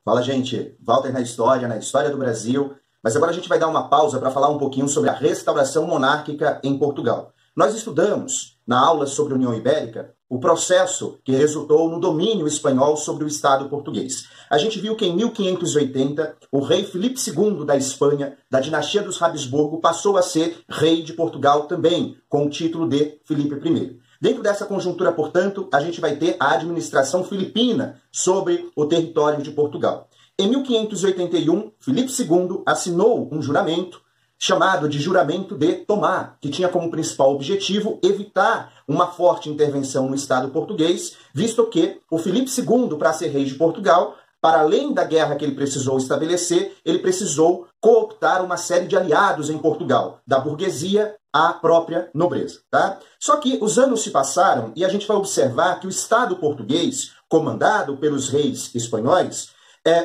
Fala, gente. Walter na história do Brasil. Mas agora a gente vai dar uma pausa para falar um pouquinho sobre a restauração monárquica em Portugal. Nós estudamos, na aula sobre a União Ibérica, o processo que resultou no domínio espanhol sobre o Estado português. A gente viu que em 1580, o rei Filipe II da Espanha, da dinastia dos Habsburgo, passou a ser rei de Portugal também, com o título de Filipe I. Dentro dessa conjuntura, portanto, a gente vai ter a administração filipina sobre o território de Portugal. Em 1581, Filipe II assinou um juramento chamado de Juramento de Tomar, que tinha como principal objetivo evitar uma forte intervenção no Estado português, visto que o Filipe II, para ser rei de Portugal, para além da guerra que ele precisou estabelecer, ele precisou cooptar uma série de aliados em Portugal, da burguesia à própria nobreza. Tá? Só que os anos se passaram e a gente vai observar que o Estado português, comandado pelos reis espanhóis,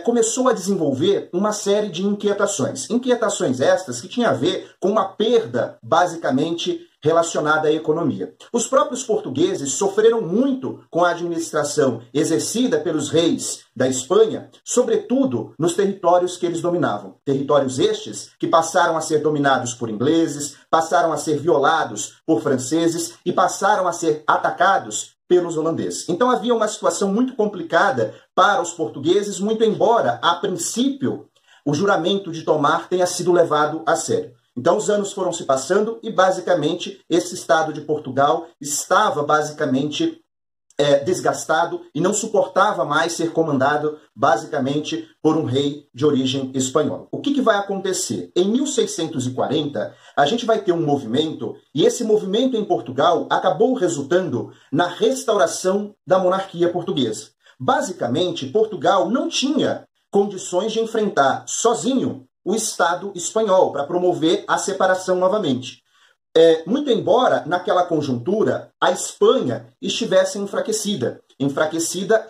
começou a desenvolver uma série de inquietações. Inquietações estas que tinham a ver com uma perda, basicamente, relacionada à economia. Os próprios portugueses sofreram muito com a administração exercida pelos reis da Espanha, sobretudo nos territórios que eles dominavam. Territórios estes que passaram a ser dominados por ingleses, passaram a ser violados por franceses e passaram a ser atacados pelos holandeses. Então havia uma situação muito complicada para os portugueses, muito embora, a princípio, o juramento de Tomar tenha sido levado a sério. Então os anos foram se passando e, basicamente, esse Estado de Portugal estava, basicamente, desgastado e não suportava mais ser comandado, basicamente, por um rei de origem espanhola. O que vai acontecer? Em 1640, a gente vai ter um movimento, e esse movimento em Portugal acabou resultando na restauração da monarquia portuguesa. Basicamente, Portugal não tinha condições de enfrentar sozinho o Estado espanhol para promover a separação novamente. Muito embora, naquela conjuntura, a Espanha estivesse enfraquecida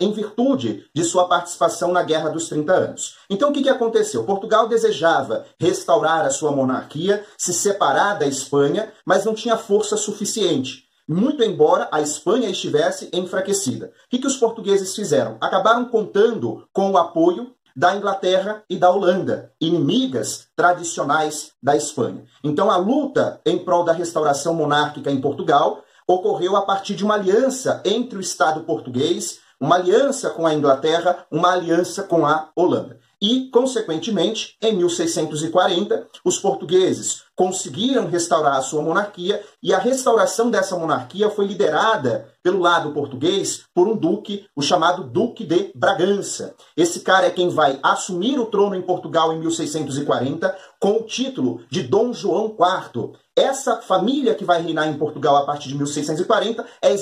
em virtude de sua participação na Guerra dos 30 Anos. Então, o que aconteceu? Portugal desejava restaurar a sua monarquia, se separar da Espanha, mas não tinha força suficiente. Muito embora a Espanha estivesse enfraquecida. O que os portugueses fizeram? Acabaram contando com o apoio da Inglaterra e da Holanda, inimigas tradicionais da Espanha. Então a luta em prol da restauração monárquica em Portugal ocorreu a partir de uma aliança entre o Estado português, uma aliança com a Inglaterra, uma aliança com a Holanda. E, consequentemente, em 1640, os portugueses conseguiram restaurar a sua monarquia e a restauração dessa monarquia foi liderada pelo lado português por um duque, o chamado Duque de Bragança. Esse cara é quem vai assumir o trono em Portugal em 1640 com o título de Dom João IV. Essa família que vai reinar em Portugal a partir de 1640 é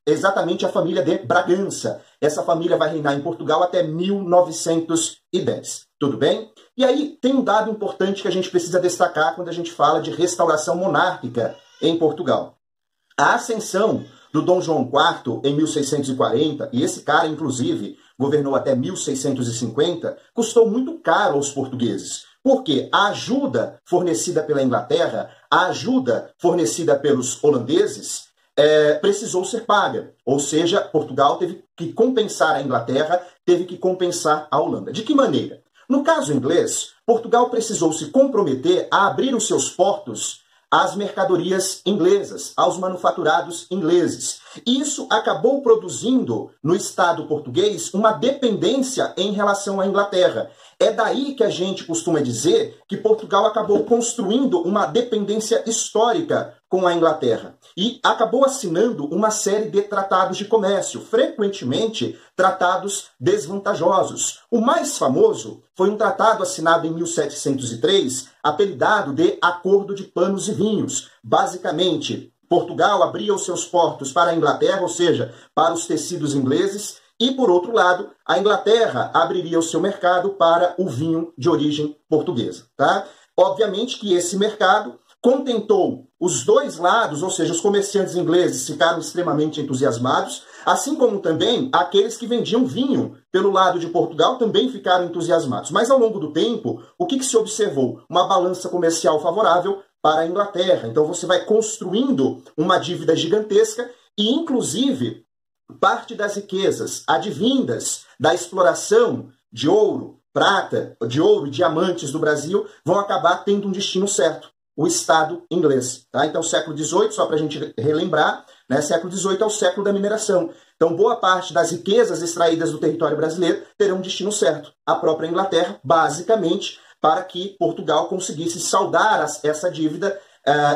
exatamente a família de Bragança. Essa família vai reinar em Portugal até 1910. Tudo bem? E aí tem um dado importante que a gente precisa destacar quando a gente fala de restauração monárquica em Portugal. A ascensão do Dom João IV em 1640, e esse cara, inclusive, governou até 1650, custou muito caro aos portugueses. Porque a ajuda fornecida pela Inglaterra, a ajuda fornecida pelos holandeses, precisou ser paga. Ou seja, Portugal teve que compensar a Inglaterra, teve que compensar a Holanda. De que maneira? No caso inglês, Portugal precisou se comprometer a abrir os seus portos às mercadorias inglesas, aos manufaturados ingleses. Isso acabou produzindo no Estado português uma dependência em relação à Inglaterra. É daí que a gente costuma dizer que Portugal acabou construindo uma dependência histórica com a Inglaterra e acabou assinando uma série de tratados de comércio, frequentemente tratados desvantajosos. O mais famoso foi um tratado assinado em 1703, apelidado de Acordo de Panos e Vinhos. Basicamente, Portugal abria os seus portos para a Inglaterra, ou seja, para os tecidos ingleses, e, por outro lado, a Inglaterra abriria o seu mercado para o vinho de origem portuguesa. Tá? Obviamente que esse mercado contentou os dois lados, ou seja, os comerciantes ingleses ficaram extremamente entusiasmados, assim como também aqueles que vendiam vinho pelo lado de Portugal também ficaram entusiasmados. Mas, ao longo do tempo, o que se observou? Uma balança comercial favorável para a Inglaterra. Então, você vai construindo uma dívida gigantesca e, inclusive, parte das riquezas advindas da exploração de ouro, prata, de ouro e diamantes do Brasil vão acabar tendo um destino certo, o Estado inglês. Tá? Então, século XVIII, só para a gente relembrar, né, século XVIII é o século da mineração. Então, boa parte das riquezas extraídas do território brasileiro terão um destino certo, a própria Inglaterra, basicamente, para que Portugal conseguisse saldar essa dívida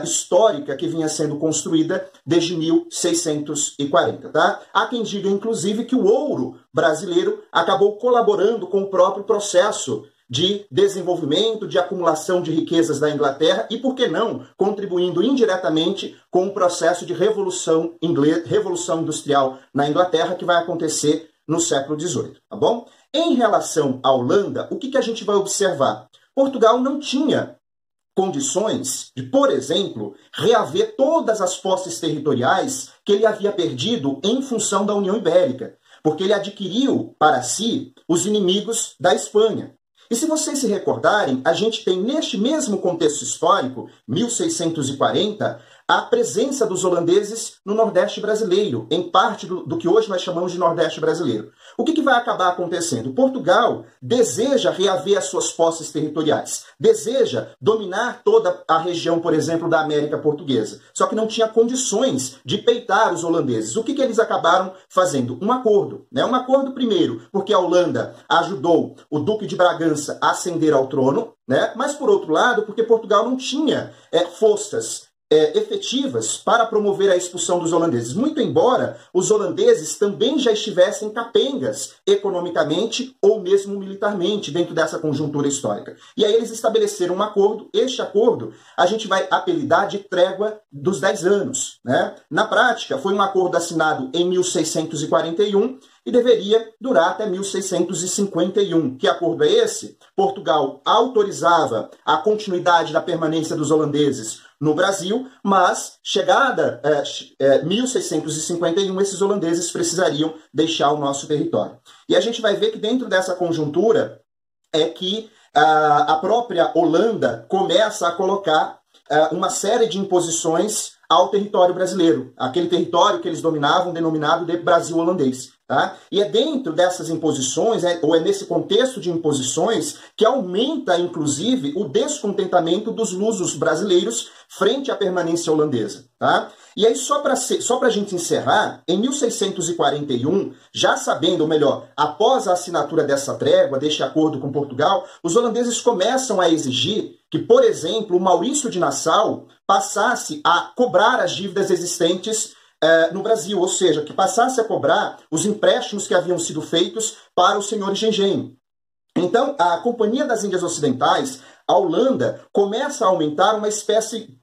histórica que vinha sendo construída desde 1640. Tá? Há quem diga, inclusive, que o ouro brasileiro acabou colaborando com o próprio processo de desenvolvimento, de acumulação de riquezas da Inglaterra e, por que não, contribuindo indiretamente com o processo de revolução industrial na Inglaterra que vai acontecer no século XVIII. Tá bom? Em relação à Holanda, o que a gente vai observar? Portugal não tinha condições de, por exemplo, reaver todas as posses territoriais que ele havia perdido em função da União Ibérica, porque ele adquiriu para si os inimigos da Espanha. E se vocês se recordarem, a gente tem neste mesmo contexto histórico, 1640, a presença dos holandeses no Nordeste brasileiro, em parte do que hoje nós chamamos de Nordeste brasileiro. O que vai acabar acontecendo? Portugal deseja reaver as suas posses territoriais, deseja dominar toda a região, por exemplo, da América Portuguesa, só que não tinha condições de peitar os holandeses. O que eles acabaram fazendo? Um acordo. Né? Um acordo, primeiro, porque a Holanda ajudou o Duque de Bragança a ascender ao trono, né? Mas, por outro lado, porque Portugal não tinha forças efetivas para promover a expulsão dos holandeses, muito embora os holandeses também já estivessem capengas economicamente ou mesmo militarmente dentro dessa conjuntura histórica. E aí eles estabeleceram um acordo, este acordo a gente vai apelidar de Trégua dos 10 anos. Né? Na prática, foi um acordo assinado em 1641 e deveria durar até 1651. Que acordo é esse? Portugal autorizava a continuidade da permanência dos holandeses no Brasil, mas chegada 1651, esses holandeses precisariam deixar o nosso território. E a gente vai ver que dentro dessa conjuntura é que a própria Holanda começa a colocar uma série de imposições ao território brasileiro, aquele território que eles dominavam, denominado de Brasil holandês. Tá? E é dentro dessas imposições, ou é nesse contexto de imposições, que aumenta, inclusive, o descontentamento dos lusos brasileiros frente à permanência holandesa. Tá? E aí, só para a gente encerrar, em 1641, já sabendo, ou melhor, após a assinatura dessa trégua, deste acordo com Portugal, os holandeses começam a exigir que, por exemplo, o Maurício de Nassau passasse a cobrar as dívidas existentes no Brasil, ou seja, que passasse a cobrar os empréstimos que haviam sido feitos para os senhores de engenho. Então, a Companhia das Índias Ocidentais, a Holanda, começa a aumentar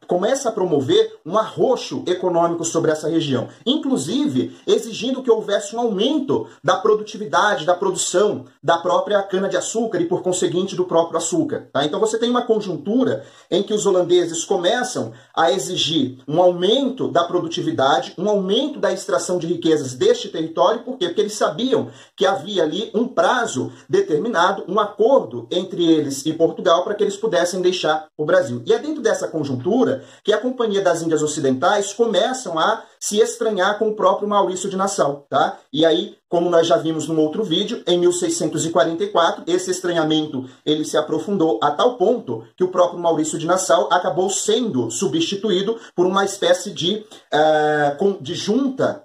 começa a promover um arroxo econômico sobre essa região, inclusive exigindo que houvesse um aumento da produtividade, da produção da própria cana-de-açúcar e, por conseguinte, do próprio açúcar. Tá? Então você tem uma conjuntura em que os holandeses começam a exigir um aumento da produtividade, um aumento da extração de riquezas deste território. Por quê? Porque eles sabiam que havia ali um prazo determinado, um acordo entre eles e Portugal para que eles pudessem deixar o Brasil. E é dentro dessa conjuntura que a Companhia das Índias Ocidentais começam a se estranhar com o próprio Maurício de Nassau. Tá? E aí, como nós já vimos num outro vídeo, em 1644, esse estranhamento ele se aprofundou a tal ponto que o próprio Maurício de Nassau acabou sendo substituído por uma espécie de junta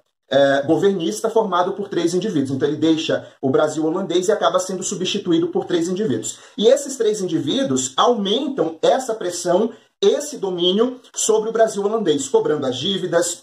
governista formado por 3 indivíduos. Então ele deixa o Brasil holandês e acaba sendo substituído por 3 indivíduos. E esses 3 indivíduos aumentam essa pressão, esse domínio sobre o Brasil holandês, cobrando as dívidas,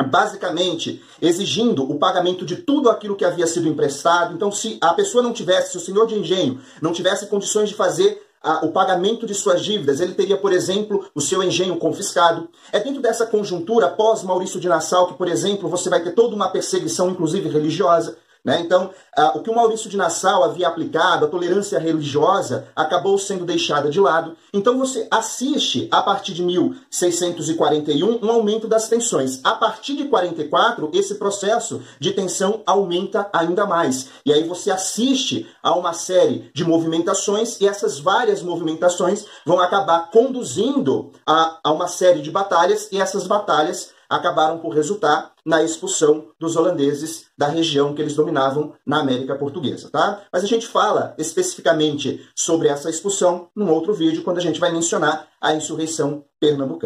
basicamente exigindo o pagamento de tudo aquilo que havia sido emprestado. Então, se a pessoa não tivesse, se o senhor de engenho não tivesse condições de fazer o pagamento de suas dívidas, ele teria, por exemplo, o seu engenho confiscado. É dentro dessa conjuntura, pós Maurício de Nassau, que, por exemplo, você vai ter toda uma perseguição, inclusive religiosa. Né? Então, o que o Maurício de Nassau havia aplicado, a tolerância religiosa, acabou sendo deixada de lado. Então você assiste, a partir de 1641, um aumento das tensões. A partir de 44, esse processo de tensão aumenta ainda mais. E aí você assiste a uma série de movimentações, e essas várias movimentações vão acabar conduzindo a uma série de batalhas, e essas batalhas acabaram por resultar na expulsão dos holandeses da região que eles dominavam na América Portuguesa, tá? Mas a gente fala especificamente sobre essa expulsão num outro vídeo, quando a gente vai mencionar a insurreição pernambucana.